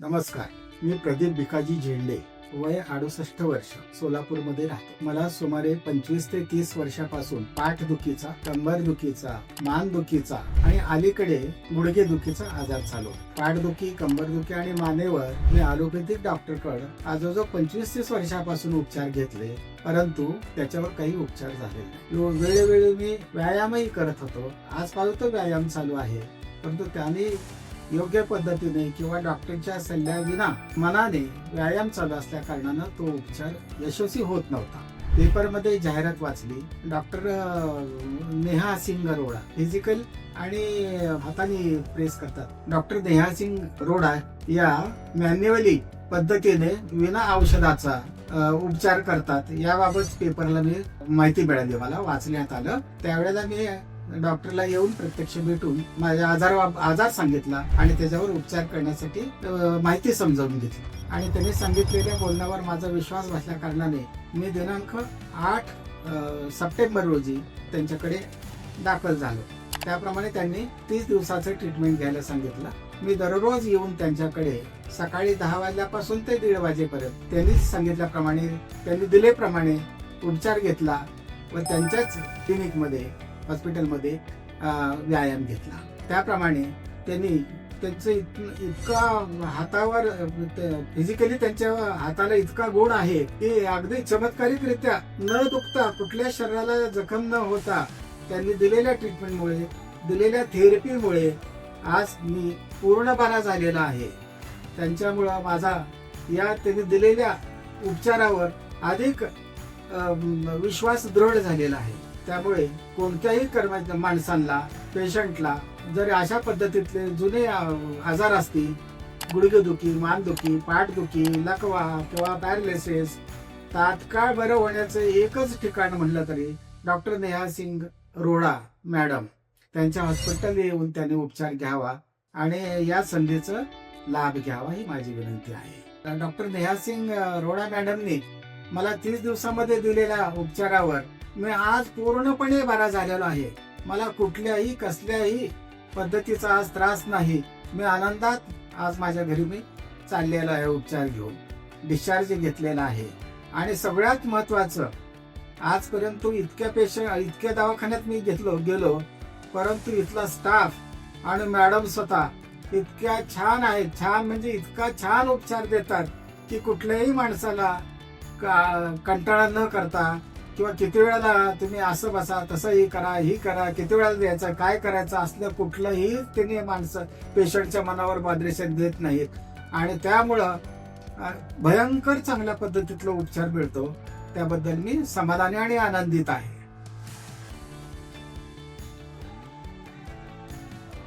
नमस्कार. मी प्रदीप भिकाजी झेंडे, वय 68 वर्ष, सोलापूरमध्ये राहतो. मला सुमारे 25 ते 30 वर्षापासून पाठदुखीचा, कंबरदुखीचा, मानदुखीचा आणि अलीकडे गुडघेदुखीचा आजार चालू आहे. पाठदुखी, कंबरदुखी आणि मानेवर मी ॲलोपॅथिक डॉक्टरकडे आजोजो 25-30 वर्षापासून उपचार घेतले, परंतु त्याच्यावर काही उपचार झाले नाही. वेळोवेळी मी व्यायामही करत होतो. आजपासून तो व्यायाम चालू आहे, परंतु त्याने योग्य पद्धतीने किंवा डॉक्टरच्या सल्ल्याविना मनाने व्यायाम चालू असल्या कारणानं तो उपचार यशस्वी होत नव्हता. पेपरमध्ये जाहिरात वाचली. डॉक्टर नेहा सिंग रोडा, फिजिकल आणि हाताने प्रेस करतात. डॉक्टर नेहा सिंग रोडा या मॅन्युअली पद्धतीने विना औषधाचा उपचार करतात. याबाबत पेपरला मी माहिती मिळाली, मला वाचण्यात आलं. त्यावेळेला मी डॉक्टरला येऊन प्रत्यक्ष भेटून माझा आजार सांगितला आणि त्याच्यावर उपचार करण्यासाठी माहिती समजावून घेतली. आणि त्यांनी सांगितलेल्या बोलण्यावर माझा विश्वास बसल्या कारणाने मी दिनांक 8 सप्टेंबर रोजी त्यांच्याकडे दाखल झालो. त्याप्रमाणे त्यांनी 30 दिवसाचं ट्रीटमेंट घ्यायला सांगितलं. मी दररोज येऊन त्यांच्याकडे सकाळी 10 वाजल्यापासून ते 1:30 वाजेपर्यंत त्यांनी सांगितल्याप्रमाणे, त्यांनी दिलेप्रमाणे उपचार घेतला व त्यांच्याच क्लिनिकमध्ये, हॉस्पिटलमध्ये व्यायाम घेतला. त्याप्रमाणे त्यांनी त्यांचं इतका हातावर, फिजिकली त्यांच्या हाताला इतका गुण आहे की अगदी चमत्कारिकरित्या न दुखता, कुठल्या शरीराला जखम न होता, त्यांनी दिलेल्या ट्रीटमेंटमुळे, दिलेल्या थेरपीमुळे आज मी पूर्ण बरा झालेला आहे. त्यांच्यामुळं माझा या त्यांनी दिलेल्या उपचारावर अधिक विश्वास दृढ झालेला आहे. त्यामुळे कोणत्याही माणसांना, पेशंटला जर अशा पद्धतीतले जुने आजार असतील, गुडघेदुखी, मानदुखी, पाठदुखी, लकवा किंवा पॅरालिसिस, तात्काळ बरं होण्याचं एकच ठिकाण म्हणलं तरी डॉक्टर नेहा सिंग रोडा मॅडम, त्यांच्या हॉस्पिटल येऊन त्यांनी उपचार घ्यावा आणि या संधीचा लाभ घ्यावा, ही माझी विनंती आहे. डॉक्टर नेहा सिंग रोडा मॅडमनी मला 30 दिवसामध्ये दिलेल्या उपचारावर मी आज पूर्णपणे बरा झालेलो आहे. मला कुठल्याही कसल्याही पद्धतीचा आज त्रास नाही. मी आनंदात आज माझ्या घरी मी चाललेलो आहे. उपचार घेऊन डिस्चार्ज घेतलेला आहे. आणि सगळ्यात महत्वाचं, आजपर्यंत इतक्या दवाखान्यात मी गेलो, परंतु इथला स्टाफ आणि मॅडम स्वतः इतक्या छान आहेत. छान म्हणजे इतका छान उपचार देतात की कुठल्याही माणसाला कंटाळा न करता, किंवा किती वेळाला तुम्ही असं बसा, तसंही करा, ही करा, किती वेळाला द्यायचं, काय करायचं असलं कुठलंही त्यांनी माणसं पेशंटच्या मनावर बादरेशन देत नाहीत. आणि त्यामुळं भयंकर चांगल्या पद्धतीतला उपचार मिळतो. त्याबद्दल मी समाधानी आणि आनंदित आहे.